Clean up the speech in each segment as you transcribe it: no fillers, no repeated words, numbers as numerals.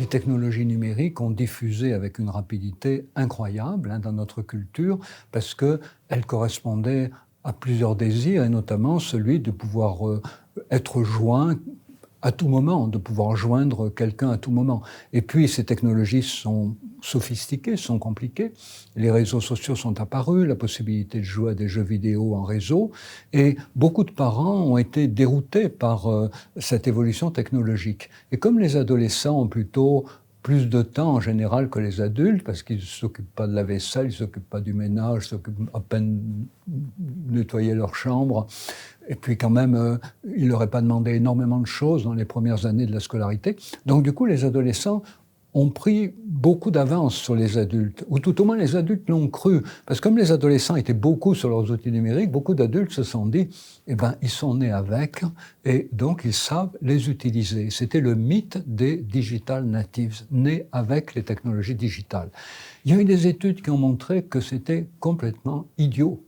les technologies numériques ont diffusé avec une rapidité incroyable dans notre culture parce qu'elles correspondaient à plusieurs désirs, et notamment celui de pouvoir être joint à tout moment, de pouvoir joindre quelqu'un à tout moment. Et puis ces technologies sont sophistiquées, sont compliquées. Les réseaux sociaux sont apparus, la possibilité de jouer à des jeux vidéo en réseau, et beaucoup de parents ont été déroutés par cette évolution technologique. Et comme les adolescents ont plutôt plus de temps en général que les adultes, parce qu'ils ne s'occupent pas de la vaisselle, ils ne s'occupent pas du ménage, ils s'occupent à peine de nettoyer leur chambre. Et puis quand même, il n'aurait pas demandé énormément de choses dans les premières années de la scolarité. Donc du coup, les adolescents ont pris beaucoup d'avance sur les adultes, ou tout au moins les adultes l'ont cru. Parce que comme les adolescents étaient beaucoup sur leurs outils numériques, beaucoup d'adultes se sont dit, eh ben, ils sont nés avec, et donc ils savent les utiliser. C'était le mythe des digital natives, nés avec les technologies digitales. Il y a eu des études qui ont montré que c'était complètement idiot.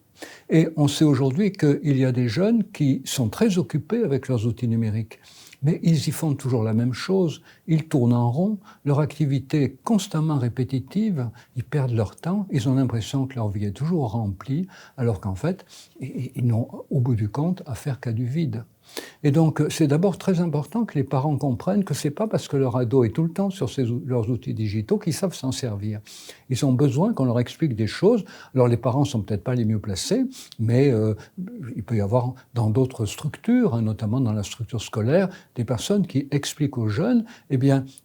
Et on sait aujourd'hui qu'il y a des jeunes qui sont très occupés avec leurs outils numériques. Mais ils y font toujours la même chose, ils tournent en rond, leur activité est constamment répétitive, ils perdent leur temps, ils ont l'impression que leur vie est toujours remplie, alors qu'en fait, ils n'ont au bout du compte affaire qu'à du vide. Et donc, c'est d'abord très important que les parents comprennent que ce n'est pas parce que leur ado est tout le temps sur leurs outils digitaux qu'ils savent s'en servir. Ils ont besoin qu'on leur explique des choses. Alors, les parents ne sont peut-être pas les mieux placés, mais il peut y avoir dans d'autres structures, notamment dans la structure scolaire, des personnes qui expliquent aux jeunes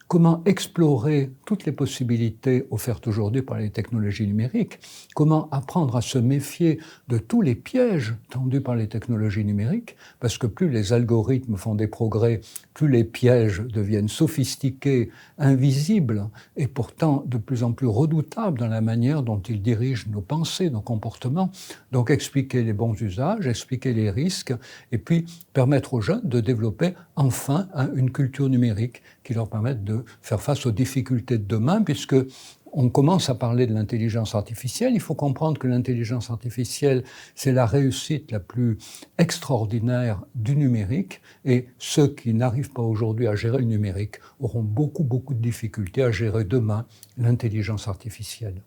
comment explorer toutes les possibilités offertes aujourd'hui par les technologies numériques, comment apprendre à se méfier de tous les pièges tendus par les technologies numériques, parce que plus les algorithmes font des progrès, plus les pièges deviennent sophistiqués, invisibles, et pourtant de plus en plus redoutables dans la manière dont ils dirigent nos pensées, nos comportements. Donc expliquer les bons usages, expliquer les risques, et puis permettre aux jeunes de développer enfin une culture numérique qui leur permette de faire face aux difficultés de demain, puisque on commence à parler de l'intelligence artificielle. Il faut comprendre que l'intelligence artificielle, c'est la réussite la plus extraordinaire du numérique, et ceux qui n'arrivent pas aujourd'hui à gérer le numérique auront beaucoup de difficultés à gérer demain l'intelligence artificielle.